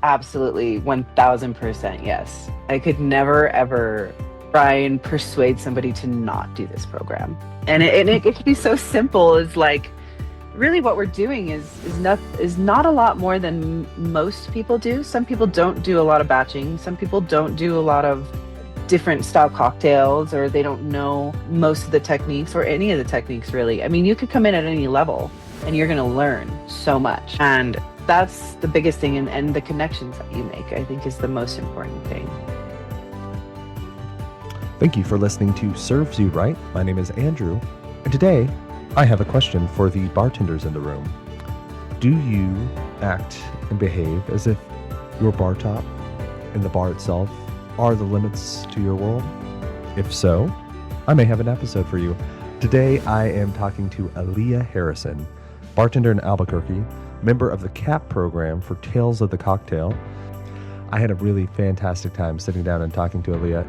Absolutely, 1000% yes. I could never ever try and persuade somebody to not do this program. And it could be so simple as like really what we're doing is not a lot more than most people do. Some people don't do a lot of batching. Some people don't do a lot of different style cocktails, or they don't know most of the techniques or any of the techniques really. I mean, you could come in at any level and you're going to learn so much. And that's the biggest thing. And the connections that you make, I think, is the most important thing. Thank you for listening to Serves You Right. My name is Andrew, and today I have a question for the bartenders in the room. Do you act and behave as if your bar top and the bar itself are the limits to your world? If so, I may have an episode for you. Today I am talking to Aliya Harrison, bartender in Albuquerque, member of the CAP program for Tales of the Cocktail. I had a really fantastic time sitting down and talking to Aliya.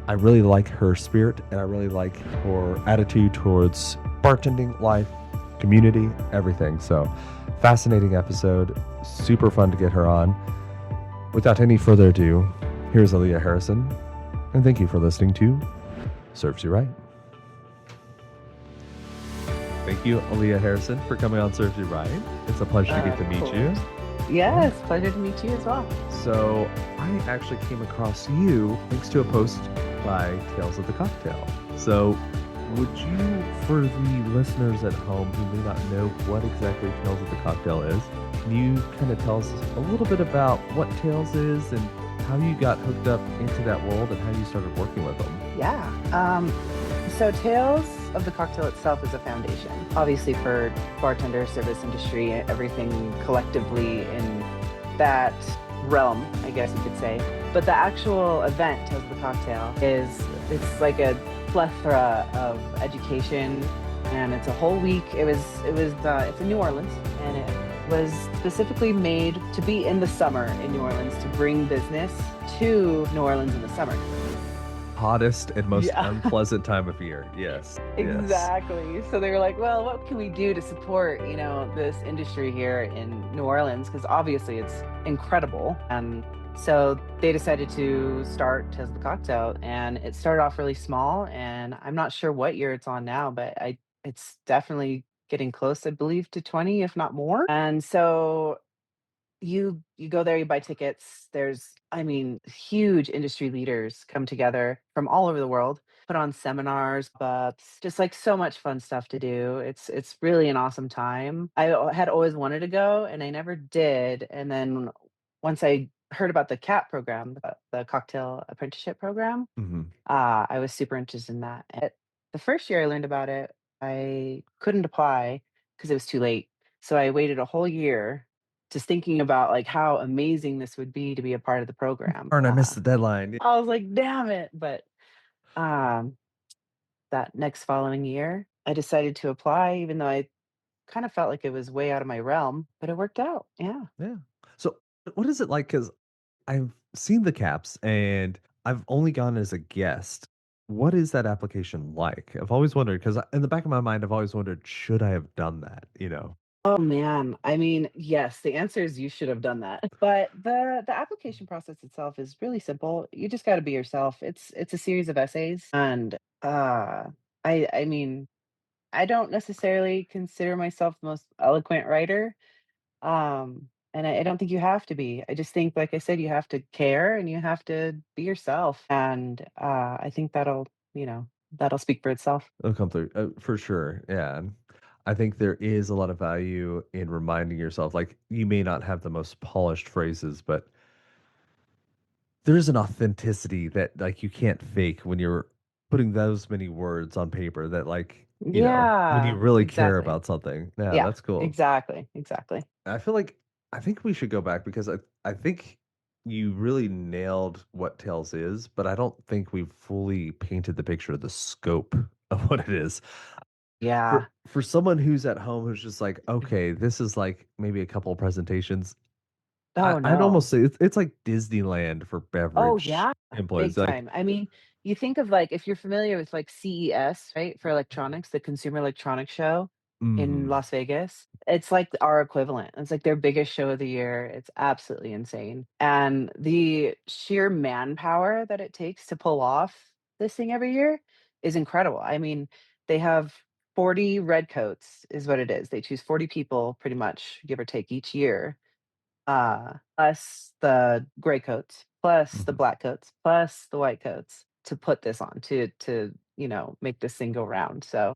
I really like her spirit, and I really like her attitude towards bartending, life, community, everything. So, fascinating episode. Super fun to get her on. Without any further ado, here's Aliya Harrison, and thank you for listening to Serves You Right. Thank you, Aliya Harrison, for coming on Serves You Right. It's a pleasure to get to meet you. Yes, pleasure to meet you as well. So I actually came across you thanks to a post by Tales of the Cocktail. So would you, for the listeners at home who may not know what exactly Tales of the Cocktail is, can you kind of tell us a little bit about what Tales is and how you got hooked up into that world and how you started working with them? Yeah. So Tales of the Cocktail itself is a foundation, obviously for bartender, service industry, everything collectively in that realm, I guess you could say. But the actual event, Tales of the Cocktail, it's like a plethora of education, and it's a whole week. It's in New Orleans, and it was specifically made to be in the summer in New Orleans to bring business to New Orleans in the summer. Hottest and most unpleasant time of year. Yes. Exactly. So they were like, well, what can we do to support, this industry here in New Orleans? Because obviously it's incredible. And so they decided to start Tales of the Cocktail, and it started off really small. And I'm not sure what year it's on now, but it's definitely getting close, I believe, to 20, if not more. And so you go there, you buy tickets. There's, I mean, huge industry leaders come together from all over the world, put on seminars, but just like so much fun stuff to do. It's really an awesome time. Had always wanted to go, and I never did. And then once I heard about the CAP program, the Cocktail Apprenticeship Program, Mm-hmm. I was super interested in that. The first year I learned about it, I couldn't apply because it was too late. So I waited a whole year just thinking about like how amazing this would be to be a part of the program. Darn, I missed the deadline. I was like, damn it. But um, that next following year, I decided to apply, even though I kind of felt like it was way out of my realm, but it worked out. Yeah. Yeah. So what is it like? Because I've seen the caps and I've only gone as a guest. What is that application like? I've always wondered because in the back of my mind, I've always wondered, should I have done that? Oh man, I mean, yes, the answer is you should have done that. But the application process itself is really simple. You just got to be yourself. It's a series of essays, and I mean, I don't necessarily consider myself the most eloquent writer. And I don't think you have to be. I just think, like I said, you have to care and you have to be yourself. And I think that'll speak for itself. It'll come through for sure. Yeah. And I think there is a lot of value in reminding yourself, like, you may not have the most polished phrases, but there's an authenticity that, like, you can't fake when you're putting those many words on paper that, like, when you Yeah, really care exactly. about something. Yeah, Yeah, that's cool. exactly. I feel like I think we should go back because I think you really nailed what Tails is, but I don't think we've fully painted the picture of the scope of what it is. Yeah. For someone who's at home who's just like, okay, this is like maybe a couple of presentations. Oh I'd almost no. say it's like Disneyland for Oh beverage yeah, employees. big Like, time. I mean, you think of like if you're familiar with like CES, right? For electronics, the Consumer Electronics Show. in Mhm. Las Vegas. It's like our equivalent. It's like their biggest show of the year. It's absolutely insane. And the sheer manpower that it takes to pull off this thing every year is incredible. I mean, they have 40 red coats is what it is. They choose 40 people pretty much, give or take each year. Plus the gray coats, plus the Mhm. black coats, plus the white coats to put this on make this thing go round. So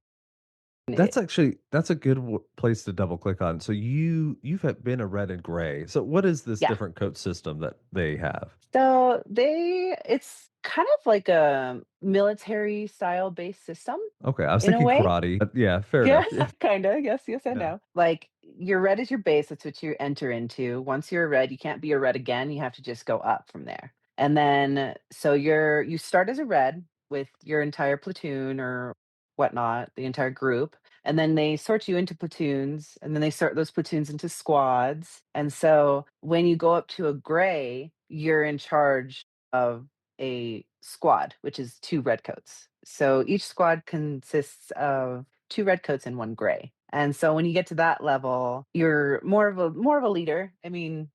That's a good place to double click on. So you've been a red and gray. So what is this yeah. different coat system that they have? So it's kind of like a military style based system Okay, I was in a thinking way. karate, but yeah, fair Yeah, enough. Yeah. kinda. Yes, yes, and Yeah. no. Like, your red is your base, that's what you enter into. Once you're a red, you can't be a red again, you have to just go up from there. And then so you start as a red with your entire platoon or whatnot, the entire group, and then they sort you into platoons, and then they sort those platoons into squads. And so when you go up to a gray, you're in charge of a squad, which is 2 redcoats. So each squad consists of 2 redcoats and 1 gray. And so when you get to that level, you're more of a leader. I mean,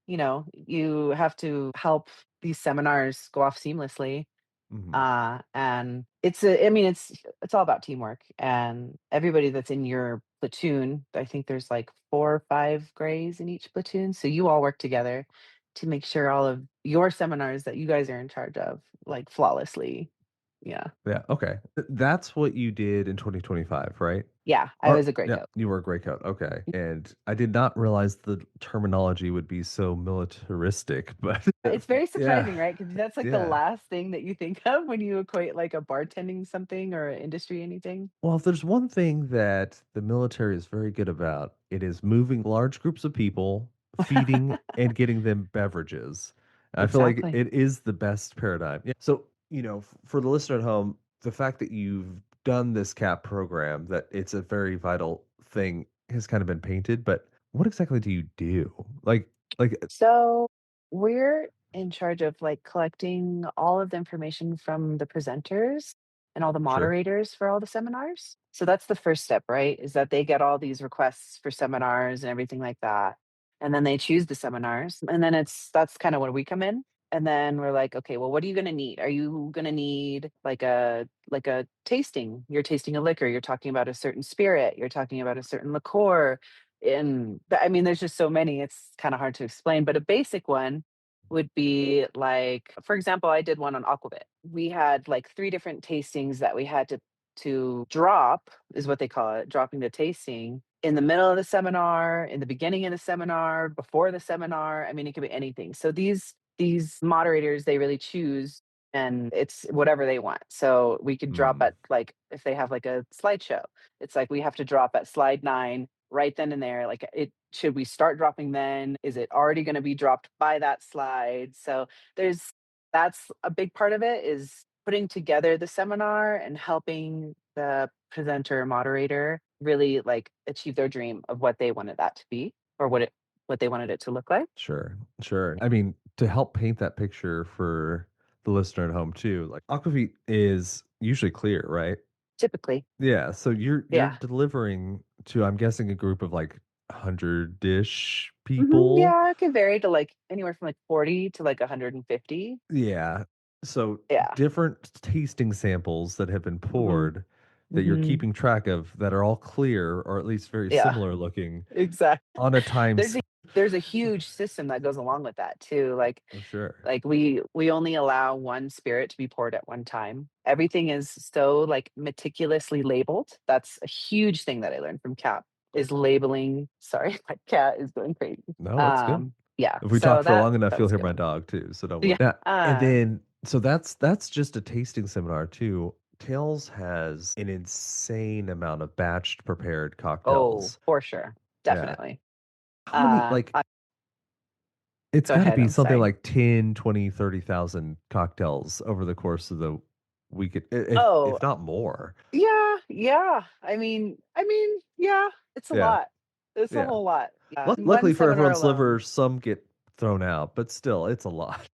you have to help these seminars go off seamlessly. Mhm. And it's all about teamwork and everybody that's in your platoon. I think there's like 4 or 5 grays in each platoon. So you all work together to make sure all of your seminars that you guys are in charge of like flawlessly. Yeah. Yeah, okay. That's what you did in 2025, right? Yeah, I Or was a gray yeah, coat. you were a gray coat, okay, and I did not realize the terminology would be so militaristic, but It's very yeah, surprising, right? Because that's, like, the yeah. last thing that you think of when you equate, like, a bartending something or a industry anything. Well, if there's one thing that the military is very good about, it is moving large groups of people, feeding and getting them beverages. I feel like Exactly. it is the best paradigm. Yeah. So, for the listener at home, the fact that you've done this CAP program, that it's a very vital thing has kind of been painted, but what exactly do you do? Like, So, we're in charge of, like, collecting all of the information from the presenters and all the sure. moderators for all the seminars. So that's the first step, right? Is that they get all these requests for seminars and everything like that, and then they choose the seminars, and then that's kinda where we come in, and then we're like, "Okay, well, what are you gonna need? Are you gonna need, like a tasting? You're tasting a liquor, you're talking about a certain spirit, you're talking about a certain liqueur, I mean, there's just so many, it's kinda hard to explain, but a basic one would be like, for example, I did one on aquavit. We had, like, 3 different tastings that we had to drop, is what they call it, dropping the tasting, in the middle of the seminar, in the beginning of the seminar, before the seminar, I mean, it could be anything. So these moderators, they really choose, and it's whatever they want. So we could drop Mm, at, like if they have, like, a slideshow, it's like we have to drop at slide 9 right then and there. Like, it should we start dropping then? Is it already gonna be dropped by that slide? So there's that's a big part of it, is putting together the seminar and helping the presenter or moderator really, like, achieve their dream of what they wanted that to be or what they wanted it to look like, sure, sure. I mean, to help paint that picture for the listener at home too, like aquavit is usually clear, right? typically. Yeah, so you're Yeah. delivering to, I'm guessing, a group of, like, 100-ish Mhm, people? yeah, it can vary to, like, anywhere from, like, 40 to, like, 150. Yeah. So, Yeah. different tasting samples that have been Mhm. poured that you're Mhm. keeping track of that are all clear or at least very Yeah. similar looking Exactly. on a time There's a there's a huge system that goes along with that too, sure. we only allow 1 spirit to be poured at one time. Everything is so, like, meticulously labeled. That's a huge thing that I learned from CAP, is labeling. Sorry, my cat is going crazy. No, that's good. Yeah, If we so talk for that long enough, that you'll was a hear good my one. dog too, so don't worry. Yeah, Yeah, and then so that's just a tasting seminar too. Tales has an insane amount of batched prepared oh, cocktails. for sure, Yeah. definitely. How many, like, I it's Go gotta ahead, be I'm something sorry. like 10, 20, 30,000 cocktails over the course of the weekend, Oh, if not more. yeah, yeah. Yeah, it's a Yeah, lot. It's a yeah. whole lot. Yeah, one Luckily for seminar everyone's liver, alone. some get thrown out, but still, it's a lot.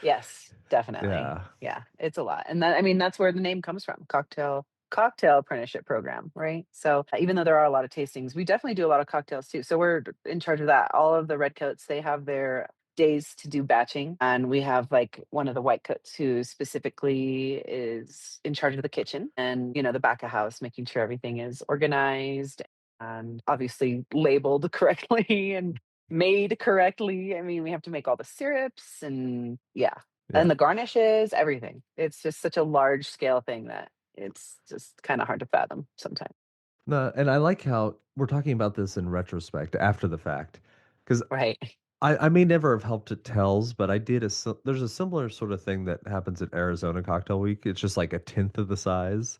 Yes, definitely. Yeah. Yeah, it's a lot, and that's where the name comes from, cocktail. Cocktail Apprenticeship Program, right? So even though there are a lot of tastings, we definitely do a lot of cocktails too. So we're in charge of that. All of the redcoats, they have their days to do batching, and we have like one of the white coats who specifically is in charge of the kitchen and the back of house, making sure everything is organized and obviously labeled correctly and made correctly. I mean, we have to make all the syrups and yeah, Yeah. and the garnishes, everything. It's just such a large scale thing that it's just kind of hard to fathom sometimes. No, and I like how we're talking about this in retrospect after the fact, because Right. I may never have helped at Tells, but I did there's a similar sort of thing that happens at Arizona Cocktail Week. It's just like a tenth of the size.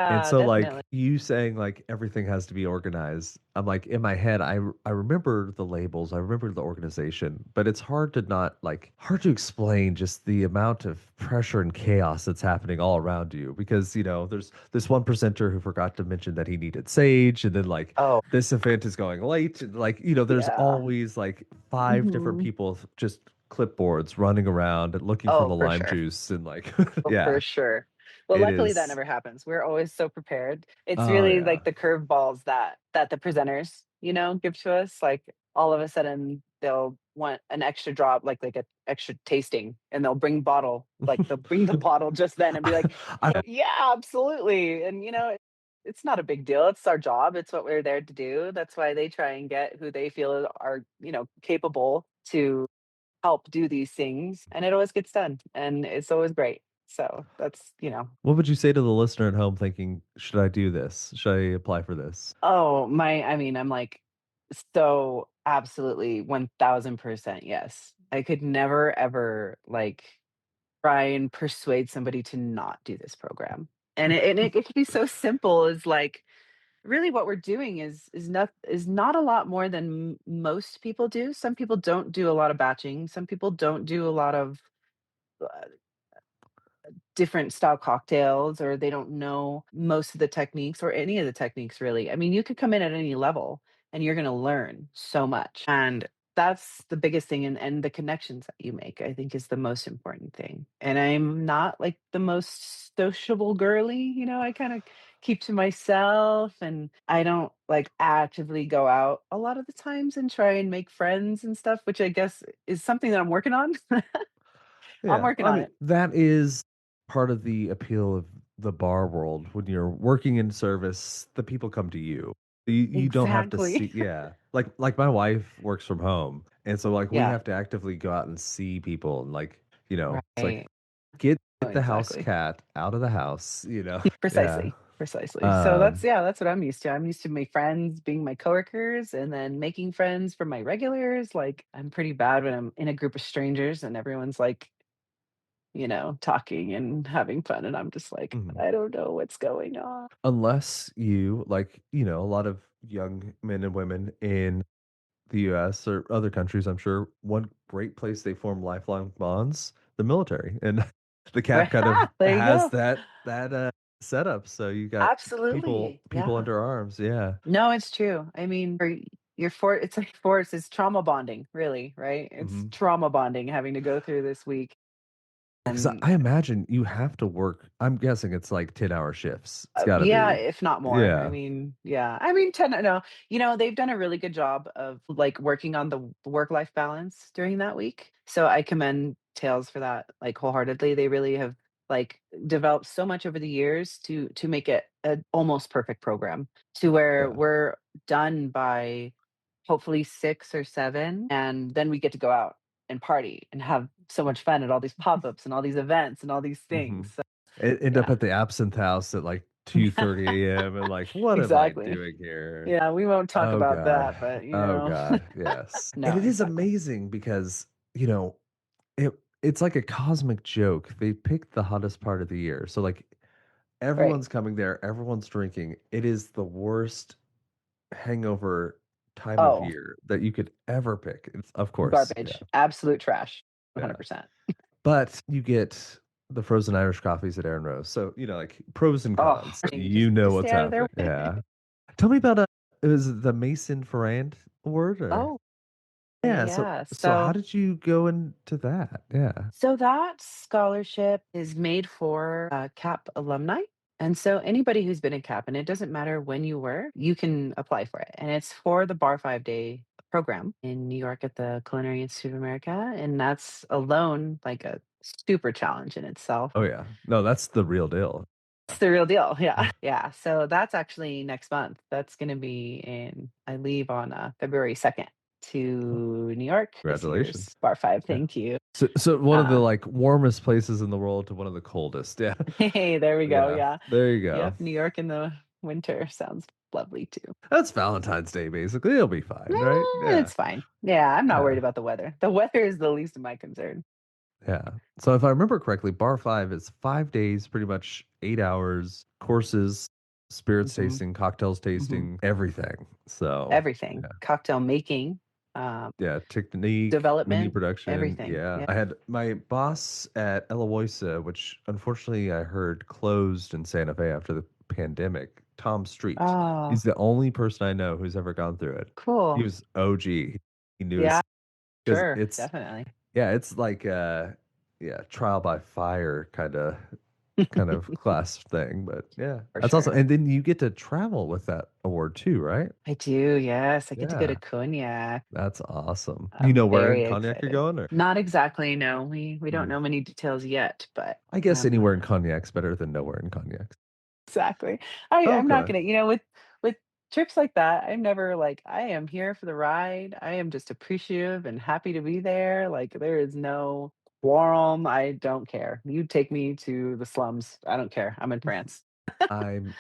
And Yeah, so definitely. like you saying like everything has to be organized, I'm like in my head I remember the labels, I remember the organization, but it's hard to not like hard to explain just the amount of pressure and chaos that's happening all around you because there's this one presenter who forgot to mention that he needed sage and then like Oh, this event is going late and like there's yeah. always like five different Mhm. people just clipboards running around and looking for Oh, the for lime sure. juice and like Oh, yeah, for sure. Well, it luckily that is. never happens. We're always so prepared. It's Oh really yeah. like the curveballs that the presenters, give to us. Like all of a sudden they'll want an extra drop, like an extra tasting, and they'll bring the bottle just then and be like, I yeah, absolutely. And it's not a big deal. It's our job. It's what we're there to do. That's why they try and get who they feel are, capable to help do these things, and it always gets done, and it's always great. So that's. what would you say to the listener at home thinking, should I do this? Should I apply for this? Oh, I mean, I'm like, so absolutely 1000% yes. I could never ever like try and persuade somebody to not do this program. And it could be so simple as like really what we're doing is not a lot more than most people do. Some people don't do a lot of batching. Some people don't do a lot of uh, different style cocktails, or they don't know most of the techniques or any of the techniques really. I mean, you could come in at any level and you're going to learn so much. And that's the biggest thing, and the connections that you make, I think, is the most important thing. And I'm not like the most sociable girly, I kind of keep to myself, and I don't like actively go out a lot of the times and try and make friends and stuff, which I guess is something that I'm working on. I'm Yeah. working I on mean, it. that is part of the appeal of the bar world. When you're working in service, the people come to you. You don't have to Exactly. see, yeah. Like my wife works from home. And so like we Yeah. have to actively go out and see people and like, it's like Right. get Oh, the house exactly. cat out of the house. Yeah. Precisely, precisely. So Um that's what I'm used to. I'm used to my friends being my coworkers and then making friends from my regulars. Like, I'm pretty bad when I'm in a group of strangers and everyone's like, talking and having fun, and I'm just like, mhm. "I don't know what's going on." Unless you like, a lot of young men and women in the US or other countries, I'm sure one great place they form lifelong bonds, the military. And the cap Right. kind of There you has go. that setup. So you got people Absolutely. people Yeah. under arms. Yeah. No, it's true. I mean, you're for it's like force is trauma bonding, really, right? It's Mhm. trauma bonding having to go through this week. Because And I imagine you have to work. I'm guessing it's like 10-hour shifts. It's got to yeah, be. if not more. I Yeah. mean, yeah. I mean, 10 no. They've done a really good job of like working on the work-life balance during that week. So I commend Tails for that like wholeheartedly. They really have like developed so much over the years to make it an almost perfect program to where Yeah. we're done by hopefully 6 or 7, and then we get to go out and party and have so much fun at all these pop-ups and all these events and all these hmm things. So, End up yeah. at the absinthe house at like 2:30 a.m. and like, what am I Exactly. doing here? Yeah, we won't talk Oh about God. that, but, Oh God. Yes. And no, it is exactly. amazing because, it it's like a cosmic joke. They picked the hottest part of the year. So like Right. everyone's coming there, everyone's drinking. It is the worst hangover time of Oh, year that you could ever pick. It's of course. Yeah. garbage, absolute trash, Yeah. 100%. But you get the frozen Irish coffees at Aaron Rose. So, like pros and Oh, cons. just You know stay what's out of their happening. way. Yeah. Tell me about it was the Mason Ferrand award or Oh, yeah, so yeah, so how so did you go into that? Yeah. that scholarship is made for, CAP alumni. And so anybody who's been in CAP, and it doesn't matter when you were, you can apply for it. And it's for the Bar 5 Day program in New York at the Culinary Institute of America. And that's alone like a super challenge in itself. Oh yeah. No, that's the real deal. It's the real deal. Yeah. Yeah. So that's actually next month. That's going to be I leave on February 2nd Oh, to New York, this congratulations. year's Bar 5. Yeah. Thank you. So one of the Uh, like warmest places in the world to one of the coldest. Yeah. hey, there we go. Yeah. Yeah. There you go. Yep. New York in the winter sounds lovely too. That's Valentine's Day basically. It'll be fine, right? Yeah. It's fine. Yeah, I'm not worried Yeah. about the weather. The weather is the least of my concern. Yeah. So if I remember correctly, bar five is 5 days, pretty much 8 hours, courses, spirits Mhm, tasting, cocktails mhm. tasting, everything. So Everything. yeah. Cocktail making, um, Yeah, technique, menu development, production. everything. Yeah. Yeah. I had my boss at Eloisa, which unfortunately I heard closed in Santa Fe after the pandemic, Tom Street. Oh, He's the only person I know who's ever gone through it. He cool. was OG. He knew Yeah, his because sure. it's Definitely. yeah, it's like yeah, trial by fire kind of class thing. But yeah, For that's awesome. sure. And then you get to travel with that award too, right? I do, yes. I get to go to Yeah, Cognac. that's awesome. Do you I'm know where in very Cognac you're excited. going, or? Not exactly, no. We don't Hmm. know many details yet, but I guess I'm anywhere in Cognac's better than nowhere in Cognac. exactly. I'm not Okay. gonna with trips like that, I'm never like, "I am here for the ride." I am just appreciative and happy to be there, like, there is no quorum, I don't care. You take me to the slums, I don't care, I'm in France. I'm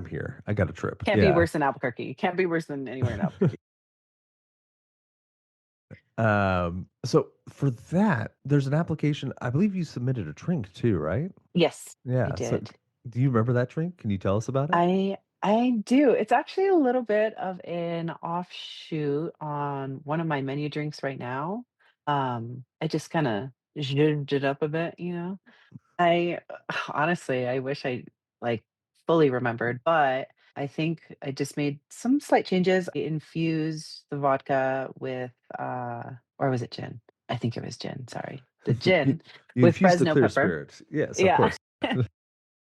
here. I got a trip. Can't be Yeah. worse than Albuquerque, can't be worse than anywhere in Albuquerque. So for that, there's an application. I believe you submitted a drink too, right? Yes, I Yeah. So did. do you remember that drink? Can you tell us about it? I do. It's actually a little bit of an offshoot on one of my menu drinks right now. I just kinda zhuzhed it up a bit, you know? I honestly, I wish I, like, fully remembered, but I think I just made some slight changes. I infused the vodka with, or was it gin? I think it was gin, sorry. The You, gin you with infused the Fresno clear pepper. spirit. Yes, of Yeah. course.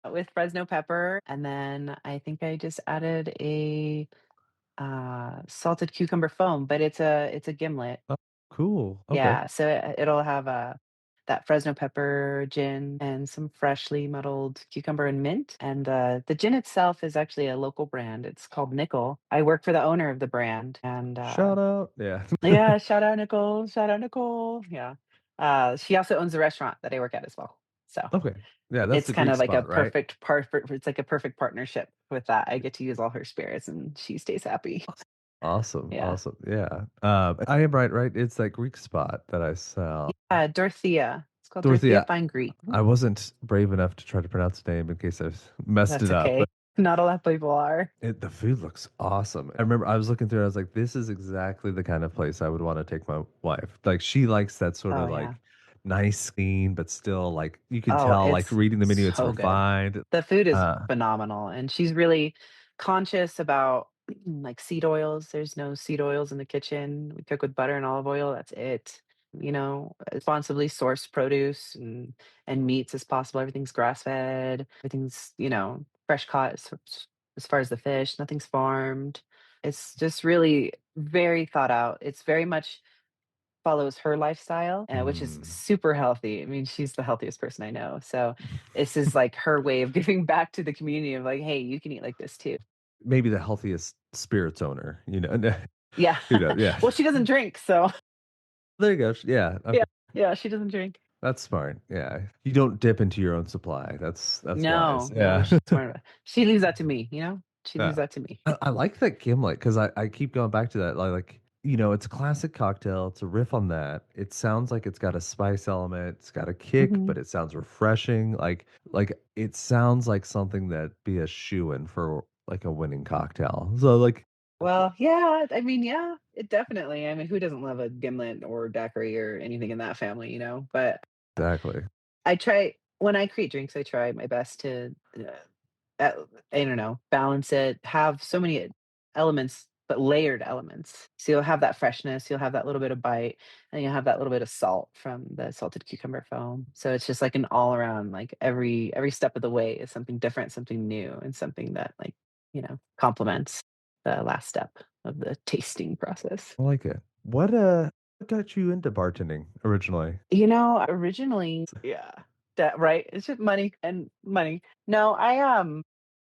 With Fresno pepper, and then I think I just added a, salted cucumber foam, but it's a gimlet. Oh, cool. Okay. Yeah, so it'll have, that Fresno pepper gin and some freshly muddled cucumber and mint, and the gin itself is actually a local brand, it's called Nickel. I work for the owner of the brand, and, Shout out. Yeah. yeah, shout out Nicole, yeah. She also owns the restaurant that I work at as well, so Okay. Yeah, that's it's the kind Greek of like a spot, right? it's like a perfect partnership with that. I get to use all her spirits and she stays happy. Awesome. Yeah. Awesome. Yeah. I am right, right? It's that Greek spot that I saw. Dorothea. It's called Dorothea Dorothea, Fine Greek. I wasn't brave enough to try to pronounce the name in case I messed That's it up, okay. but Not a lot of people are. the food looks awesome. I remember I was looking through it, I was like, this is exactly the kind of place I would want to take my wife. Like she likes that sort Oh, of yeah. like nice clean, but still like you can Oh, tell like it's reading the menu, it's so good. refined. The food is Uh phenomenal, and she's really conscious about, like, seed oils. There's no seed oils in the kitchen. We cook with butter and olive oil, that's it. Responsibly sourced produce and meats as possible. Everything's grass-fed, everything's, fresh caught as far as the fish, nothing's farmed. It's just really very thought out. It's very much follows her lifestyle, which is mm, super healthy. I mean, she's the healthiest person I know. So this is like her way of giving back to the community of like, hey, you can eat like this too. maybe the healthiest spirits owner, you know. Yeah. Who knows? Yeah. Well, she doesn't drink, so There you go. Yeah. yeah, Okay. yeah, she doesn't drink. That's smart. Yeah. You don't dip into your own supply. That's wise. No, no, Yeah. she's smart about it. She leaves that to me. She leaves Yeah. that to me. I like that gimlet because I keep going back to that. It's a classic cocktail. It's a riff on that. It sounds like it's got a spice element. It's got a kick, Mhm. but it sounds refreshing. Like it sounds like something that be a shoe-in for like a winning cocktail. So like Well, yeah, I mean, yeah, it definitely. I mean, who doesn't love a gimlet or daiquiri or anything in that family, you know? But exactly. I try when I create drinks, I try my best to, uh, I don't know, balance it, have so many elements but layered elements. So you'll have that freshness, you'll have that little bit of bite, and you'll have that little bit of salt from the salted cucumber foam. So it's just like an all around, like every step of the way is something different, something new, and something that like, complements the last step of the tasting process. I like it. What got you into bartending originally? Originally, yeah, that right. It's just money and money. No,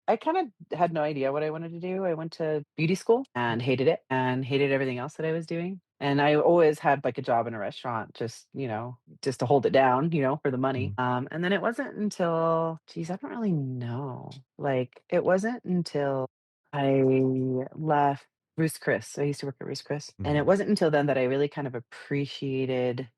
I kind of had no idea what I wanted to do. I went to beauty school and hated everything else that I was doing. And I always had like a job in a restaurant, just to hold it down, for the money. Mm, And then it wasn't until, geez, I don't really know. Like, it wasn't until I left Ruth's Chris. I used to work at Ruth's Chris, and it mhm. wasn't until then that I really kind of appreciated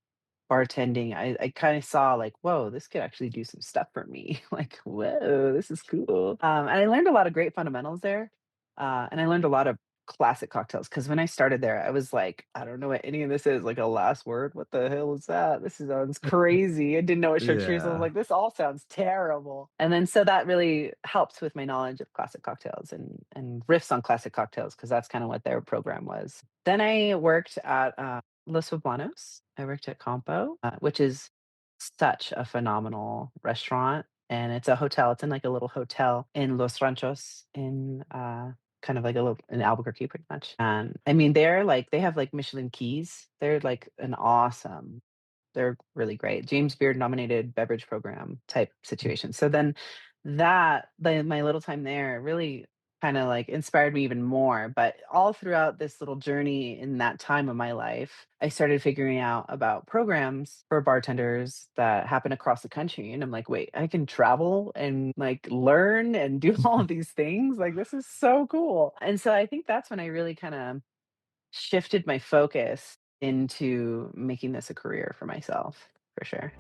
bartending. I kinda saw like, "Whoa, this could actually do some stuff for me." Like, "Whoa, this is cool." And I learned a lot of great fundamentals there, and I learned a lot of classic cocktails. Because when I started there, I was like, "I don't know what any of this is, like a last word? What the hell is that? This sounds crazy." I didn't know what chartreuse was. I was Yeah. like, "This all sounds terrible." And then so that really helped with my knowledge of classic cocktails and riffs on classic cocktails, because that's kinda what their program was. Then I worked at, Los Poblanos. I worked at Campo, which is such a phenomenal restaurant, and it's a hotel. It's in like a little hotel in Los Ranchos in kind of like a little in Albuquerque, pretty much. And I mean, they have like Michelin keys. They're like an awesome. They're really great. James Beard nominated beverage program type situation. So then my little time there really kind of like inspired me even more. But all throughout this little journey in that time of my life, I started figuring out about programs for bartenders that happen across the country. And I'm like, wait, I can travel and like learn and do all of these things. Like, this is so cool. And so I think that's when I really kind of shifted my focus into making this a career for myself, for sure.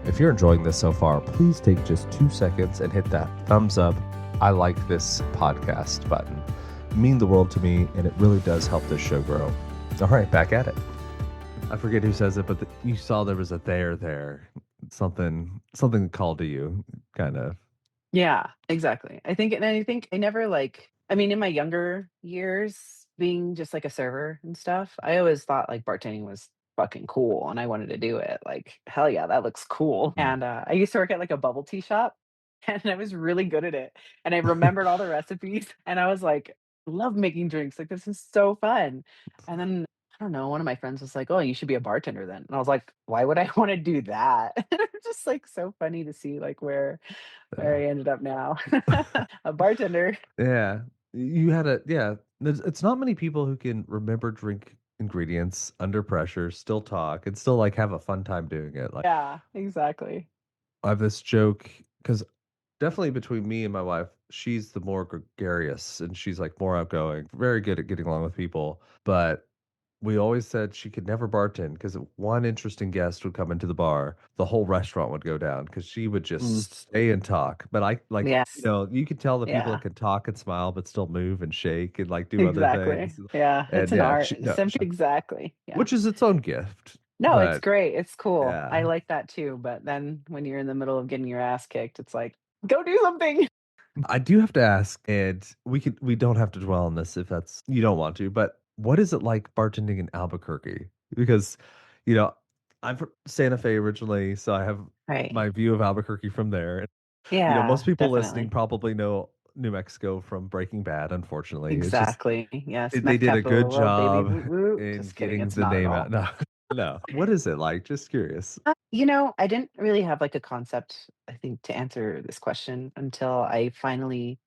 If you're enjoying this so far, please take just 2 seconds and hit that thumbs up. I like this podcast button. It means the world to me, and it really does help this show grow. All right, back at it. I forget who says it, but you saw there was a there. Something called to you, kind of. Yeah, exactly. I think I never like I mean, in my younger years, being just like a server and stuff, I always thought like bartending was fucking cool and I wanted to do it. Like, hell yeah, that looks cool. Mm. And I used to work at like a bubble tea shop and I was really good at it. And I remembered all the recipes and I was like, love making drinks. Like, this is so fun. And then I don't know, one of my friends was like, "Oh, you should be a bartender then." And I was like, "Why would I want to do that?" It's just like so funny to see like where Yeah. I ended up now. A bartender. Yeah. You had a yeah. It's not many people who can remember drink ingredients under pressure, still talk, and still like have a fun time doing it. Like Yeah, exactly. I have this joke because definitely between me and my wife, she's the more gregarious and she's like more outgoing, very good at getting along with people. But we always said she could never bartend because one interesting guest would come into the bar, the whole restaurant would go down because she would Mm, just stay and talk. But I like, yes. you could tell the people that Yeah, can talk and smile, but still move and shake and like do other exactly. things. Yeah, it's And an yeah, art. Exactly. Yeah. which is its own gift. No, it's But great. It's cool. I yeah, like that too, but then when you're in the middle of getting your ass kicked, it's like, "Go do something." I do have to ask, and we don't have to dwell on this if that's you don't want to, but what is it like bartending in Albuquerque? Because, you know, I'm from Santa Fe originally, so I have Right. my view of Albuquerque from there. And, most Yeah, people listening definitely. probably know New Mexico from Breaking Bad, unfortunately. It's just Exactly. Yes, they meth did a capital of good the world, baby. job Woot woot. in Just kidding. getting It's the not at name out. all. No, no. What is it like? Just curious. I didn't really have like a concept, I think, to answer this question until I finally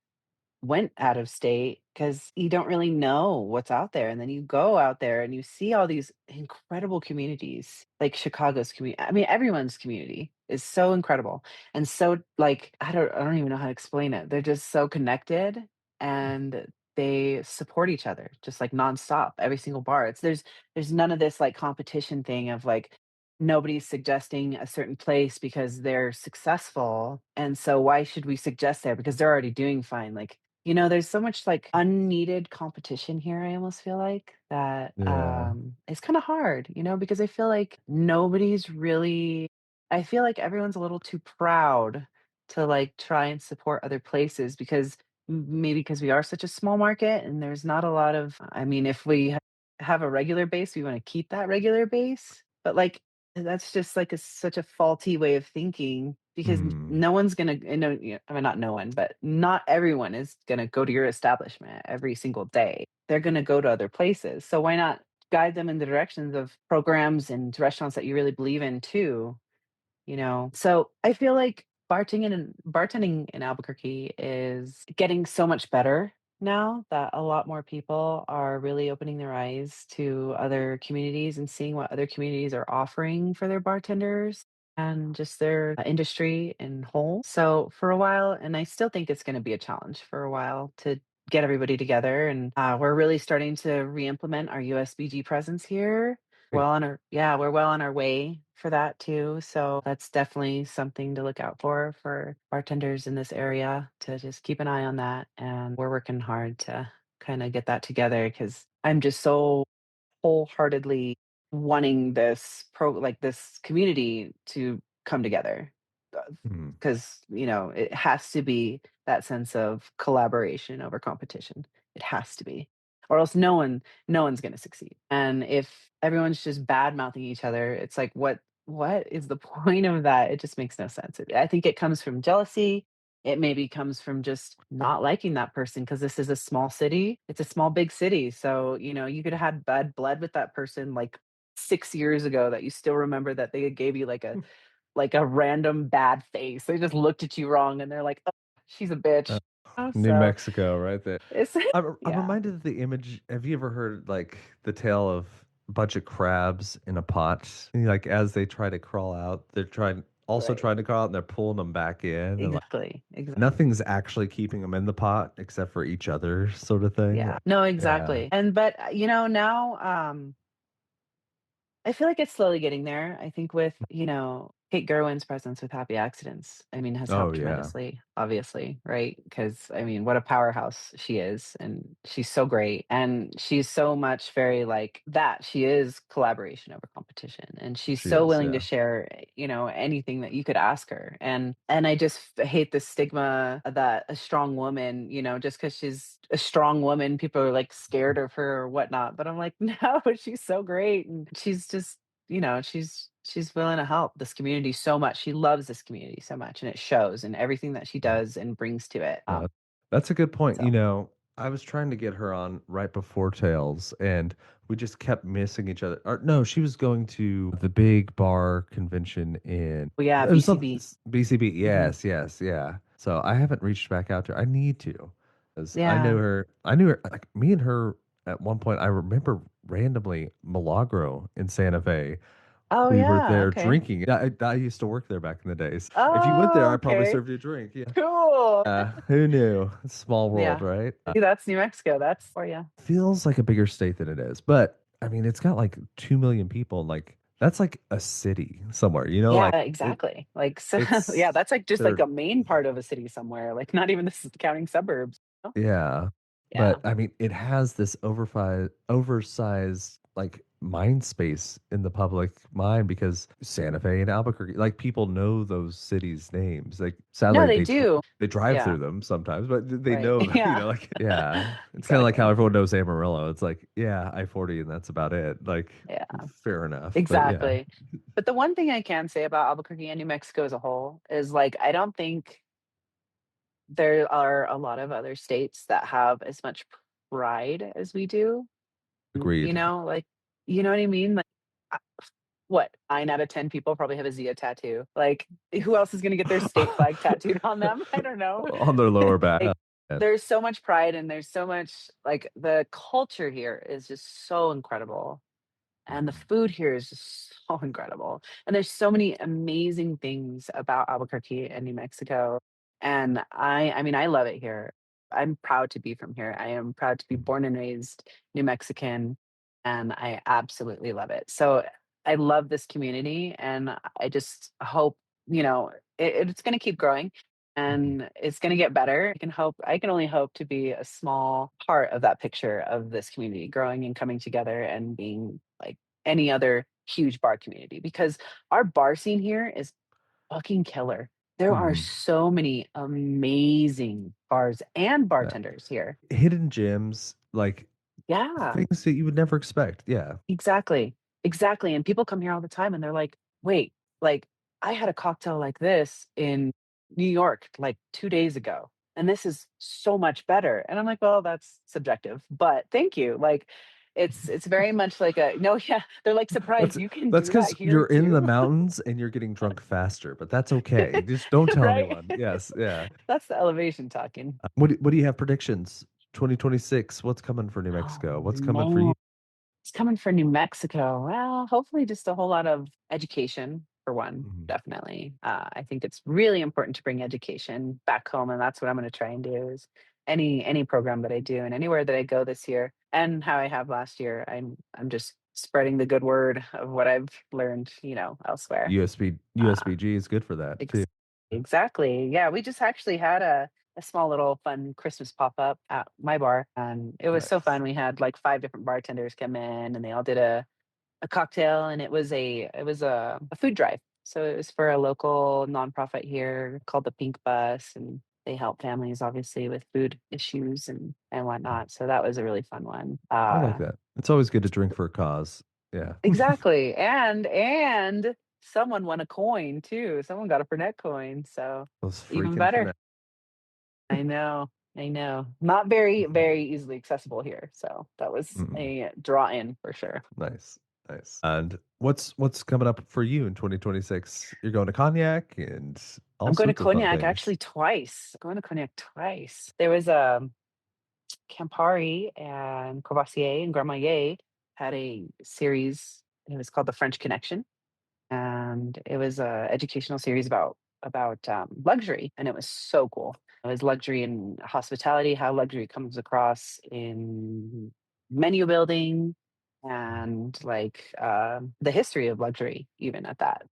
went out of state because you don't really know what's out there. And then you go out there and you see all these incredible communities, like Chicago's community. I mean, everyone's community is so incredible. And so like I don't even know how to explain it. They're just so connected and they support each other just like nonstop, every single bar. There's none of this like competition thing of like nobody's suggesting a certain place because they're successful. And so why should we suggest there because they're already doing fine? Like, there's so much like unneeded competition here, I almost feel like that Yeah. it's kind of hard, because I feel like nobody's really I feel like everyone's a little too proud to like try and support other places because maybe because we are such a small market and there's not a lot of, I mean, if we have a regular base, we want to keep that regular base. But like, that's just like such a faulty way of thinking because Mm, no one's going to, no, I mean, not no one, but not everyone is going to go to your establishment every single day. They're going to go to other places. So why not guide them in the directions of programs and restaurants that you really believe in too? So I feel like bartending in Albuquerque is getting so much better now that a lot more people are really opening their eyes to other communities and seeing what other communities are offering for their bartenders and just their industry in whole. So for a while, and I still think it's going to be a challenge for a while to get everybody together, and we're really starting to re-implement our USBG presence here. great. We're well on our way for that too. So that's definitely something to look out for bartenders in this area to just keep an eye on that. And we're working hard to kind of get that together because I'm just so wholeheartedly wanting this community to come together. Mm, Because, it has to be that sense of collaboration over competition. It has to be. Or else no one's gonna succeed. And if everyone's just bad mouthing each other, it's like what is the point of that? It just makes no sense. I think it comes from jealousy. It maybe comes from just not liking that person because this is a small city. It's a small big city. So, you could have had bad blood with that person like 6 years ago that you still remember that they gave you like a random bad face. They just looked at you wrong and they're like, "Oh, she's a uh, bitch." Oh, New so Mexico, right there. it's I'm yeah, reminded of the image. Have you ever heard like the tale of a bunch of crabs in a pot? And, like as they try to crawl out, they're right. trying to crawl out, and they're pulling them back in, and like Exactly, nothing's actually keeping them in the pot except for each other, sort of thing. yeah. No, Yeah. exactly. Now, I feel like it's slowly getting there. I think with, Kate Gerwin's presence with Happy Accidents, I mean, has Oh helped yeah. tremendously, obviously, right? Because, I mean, what a powerhouse she is. And she's so great. And she's so much very like that. She is collaboration over competition. And she's She so is. willing to Yeah. share, anything that you could ask her. And I just hate the stigma that a strong woman, just because she's a strong woman, people are like scared of her or whatnot. But I'm like, no, she's so great. And she's just, she's willing to help this community so much. She loves this community so much, and it shows in everything that she does and brings to it. No, that's a good point. So I was trying to get her on right before Tails, and we just kept missing each other. Or no, she was going to the big bar convention in well, yeah, it was some BCB. BCB. Hmm. Yes, yes, yeah. So I haven't reached back out to her. I need to, because I know Yeah. her. I knew her. Like me and her at one point. I remember randomly Milagro in Santa Fe. Oh We were yeah. there Okay. drinking. I used to work there back in the days. If you went there, Oh, I probably okay. served you a drink. Yeah. Cool. Who knew? Small world, Yeah. right? That's New Mexico. That's for you. Feels like a bigger state than it is, but I mean, it's got like 2 million people, and like that's like a city somewhere. Yeah, Like it. exactly. Like, so, yeah, It's that's like just like they're a main part of a city somewhere. Like, not even this counting suburbs. Yeah, Yeah. but I mean, it has this oversized like mind space in the public mind because Santa Fe and Albuquerque, like people know those cities' names. Like No, sadly, they do. they drive through Yeah. them sometimes, but they Right. know, Yeah. like yeah, it's kind of like how Exactly. everyone knows Amarillo. It's like yeah, I-40, and that's about it. Like Yeah. fair enough, but yeah, Exactly. But the one thing I can say about Albuquerque and New Mexico as a whole is like I don't think there are a lot of other states that have as much pride as we do. agreed. Like, you know what I mean? Like, uh, what 9 out of 10 people probably have a Zia tattoo. Like, who else is going to get their state flag tattooed on them? I don't know. On their lower back. Like, Yeah. there's so much pride and there's so much like the culture here is just so incredible. And the food here is just so incredible. And there's so many amazing things about Albuquerque and New Mexico. And I mean, I love it here. I'm proud to be from here. I am proud to be born and raised New Mexican, and I absolutely love it. So I love this community, and I just hope, it's going to keep growing and it's going to get better. I can only hope to be a small part of that picture of this community growing and coming together and being like any other huge bar community because our bar scene here is fucking killer. There are Mhm. so many amazing bars and Yeah. bartenders here. Hidden gems, like Yeah. things that you would never expect. Yeah. Exactly. Exactly, and people come here all the time and they're like, "Wait, like, I had a cocktail like this in New York, like, 2 days ago, and this is so much better." And I'm like, "Well, that's subjective, but thank you." Like, it's very much like a no, yeah, they're like surprised, That's "You can that's do that because here you're in the too?" mountains and you're getting drunk faster, but that's okay. Just don't tell Right? anyone. Yes, yeah. That's the elevation talking. What do you have predictions? 2026, what's coming for New Oh, Mexico? What's coming for man. you? It's coming for New Mexico. Well, hopefully just a whole lot of education for one, Mhm. definitely. I think it's really important to bring education back home, and that's what I'm gonna try and do is any program that I do and anywhere that I go this year and how I have last year, I'm just spreading the good word of what I've learned, elsewhere. Uh USBG is good for that too. Ex exactly. Yeah, we just actually had a small little fun Christmas pop-up at my bar, and it was so Nice. fun. We had, like, 5 different bartenders come in, and they all did a cocktail, and it was a food drive. So it was for a local nonprofit here called the Pink Bus, and they help families, obviously, with food issues and whatnot. So that was a really fun one. I like that. It's always good to drink for a cause. Yeah. Exactly, and someone won a coin too. Someone got a Fernet coin, so Those even freaking better. Fernet. I know, I know. Not very, very easily accessible here, so that was Mm, a draw in for sure. nice. Nice. And what's coming up for you in 2026? You're going to Cognac and all I'm going to sorts of fun Cognac things. actually twice. Going to Cognac twice. There was, Campari and Courvoisier and Grand Marnier had a series, it was called The French Connection. And it was a educational series about luxury, and it was so cool. It was luxury in hospitality, how luxury comes across in menu building, and like the history of luxury, even at that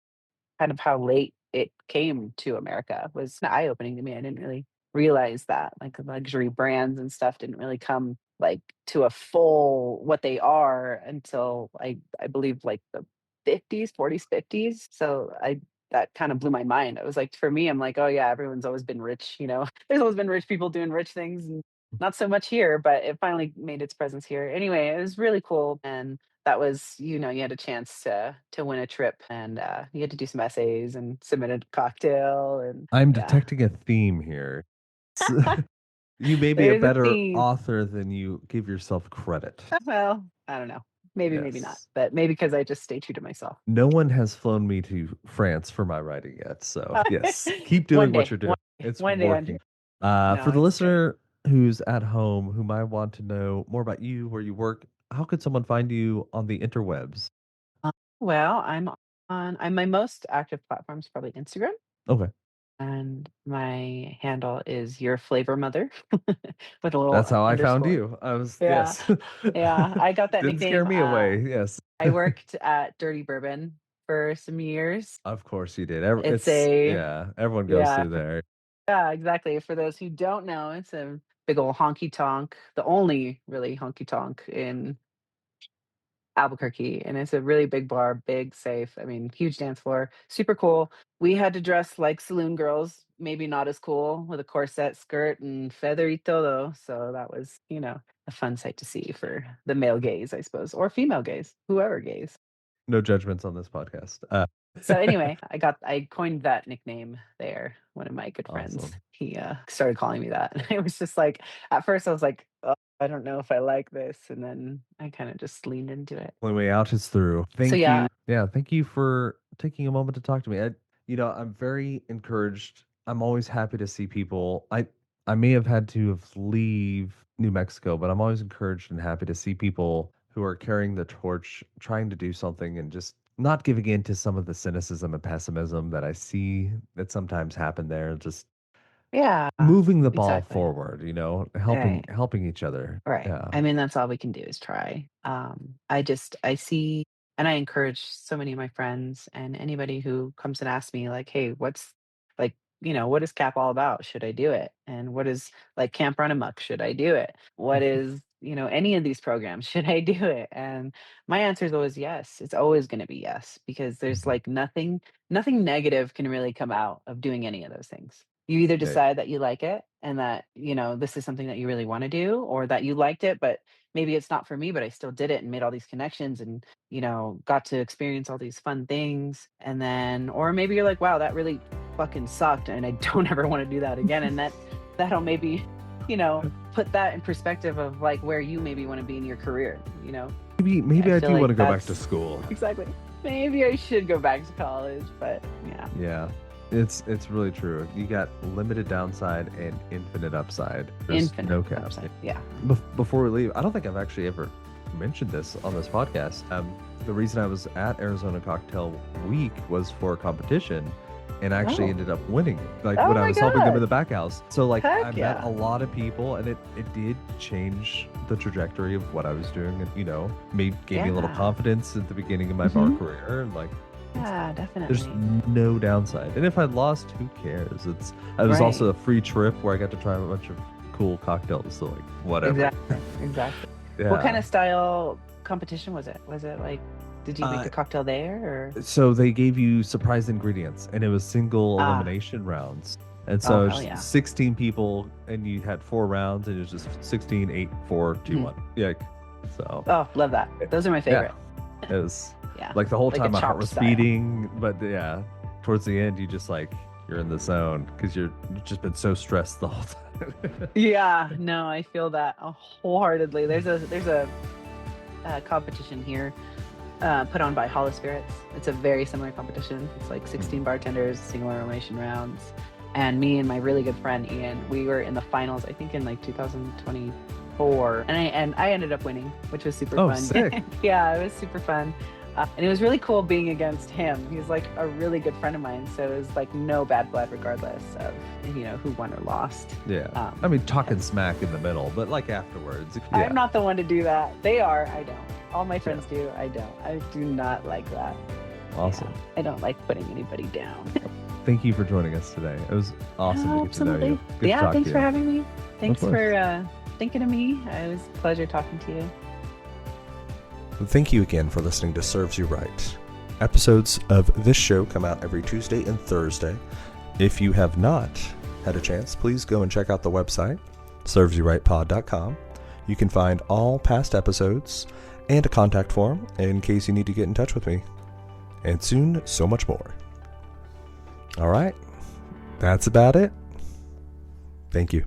kind of how late it came to America was eye opening to me. I didn't really realize that like luxury brands and stuff didn't really come like to a full what they are until I believe like the 50s, 40s, 50s. So I that kind of blew my mind. It was like for me, I'm like, oh yeah, everyone's always been rich, There's always been rich people doing rich things and not so much here, but it finally made its presence here. Anyway, it was really cool. And that was, you had a chance to win a trip and you had to do some essays and submit a cocktail and I'm yeah. detecting a theme here. S You may be a There's a better theme. author than you give yourself credit. Well, I don't know. Maybe, maybe not. Yes. But maybe because I just stay true to myself. No one has flown me to France for my writing yet, so, yes, keep One doing what day, you're doing. It's one day, Andrew. working. No, For the it's great. listener who's at home, who might want to know more about you, where you work, how could someone find you on the interwebs? Uh, well, I'm my most active platform is probably Instagram. Okay. And my handle is your flavor mother with a little That's how I found underscore. you. I was Yeah. yes. Yeah. I got that Didn't scare nickname. me away, yes. I worked at Dirty Bourbon for some years. Of course you did. It's It's a yeah, everyone goes yeah, through there. yeah, exactly. For those who don't know, it's a big old honky tonk, the only really honky tonk in Albuquerque, and it's a really big bar, big, safe. I mean, huge dance floor, super cool. We had to dress like saloon girls, maybe not as cool with a corset skirt and feathery todo. So that was, a fun sight to see for the male gaze, I suppose, or female gaze, whoever gaze. No judgments on this podcast. So anyway, I coined that nickname there. One of my good friends, Awesome. he started calling me that. It was just like at first I was like, oh, I don't know if I like this, and then I kind of just leaned into it. Only way out is through. So Thank yeah, you. Yeah, thank you for taking a moment to talk to me. I'm very encouraged. I'm always happy to see people. I may have had to have leave New Mexico, but I'm always encouraged and happy to see people who are carrying the torch, trying to do something and just not giving in to some of the cynicism and pessimism that I see that sometimes happen there. Just yeah, moving the ball exactly. forward, Right. helping each other. Right. Yeah. I mean, that's all we can do is try. I see, and I encourage so many of my friends and anybody who comes and asks me, like, hey, what is CAP all about? Should I do it? And what is like Camp Run Amok? Should I do it? What is, any of these programs? Should I do it? And my answer is always yes. It's always going to be yes, because there's Mhm. like nothing negative can really come out of doing any of those things. You either Yeah. decide that you like it and that, this is something that you really wanna do, or that you liked it, but maybe it's not for me, but I still did it and made all these connections and, got to experience all these fun things. And then or maybe you're like, "Wow, that really fucking sucked, and I don't ever wanna do that again." And that'll maybe, put that in perspective of, like, where you maybe wanna be in your career, I Maybe I feel do want like to go back to that's school. exactly. Maybe I should go back to college, but yeah. Yeah. It's really true. You got limited downside and infinite upside. There's Infinite no caps. upside. Yeah. Before we leave, I don't think I've actually ever mentioned this on this podcast. The reason I was at Arizona Cocktail Week was for a competition, and I actually Oh. ended up winning. Like Oh when I my was helping them in god. the back house. So like I Heck met a yeah. lot of people, and it did change the trajectory of what I was doing, and gave me a little Yeah. confidence at the beginning of my bar Mhm. career, and like. Yeah, There's definitely. no downside. And if I lost, who cares? It was also Right. a free trip where I got to try a bunch of cool cocktails, so like whatever. Exactly, exactly. What Yeah. kinda style competition was it? Was it like did you make Uh, a cocktail there or so they gave you surprise ingredients, and it was single Ah, elimination rounds. And oh, so hell it's yeah. 16 people, and you had 4 rounds, and it was just 16, 8, 4, 2, Mhm. 1. Yeah. So Oh, love that. Those are my yeah, favorite. it was Yeah. like the whole Like a time my heart chopped was style. beating, but yeah, towards the end, you just like you're in the zone because you've just been so stressed the whole time. Yeah, no, I feel that, wholeheartedly. There's a competition here, put on by Hollow Spirits. It's a very similar competition. It's like 16 bartenders, single elimination rounds. And me and my really good friend Ian, we were in the finals, I think in like 2024. And I ended up winning, which was super Oh, fun. sick. Yeah, it was super fun. And it was really cool being against him. He's like a really good friend of mine. So it was like no bad blood regardless of, who won or lost. Yeah. Um, I mean, talking because smack in the middle, but like afterwards. I'm Yeah. not the one to do that. They are. I don't. All my Yeah. friends do. I don't. I do not like that. Awesome. Yeah. I don't like putting anybody down. Thank you for joining us today. It was awesome to get to know Absolutely. you. Good to Yeah. talk Thanks to for you. having me. Thanks course. for thinking of me. It was a pleasure talking to you. Thank you again for listening to Serves You Right. Episodes of this show come out every Tuesday and Thursday. If you have not had a chance, please go and check out the website, servesyouRightPod.com. You can find all past episodes and a contact form in case you need to get in touch with me. And soon, so much more. All right, that's about it. Thank you.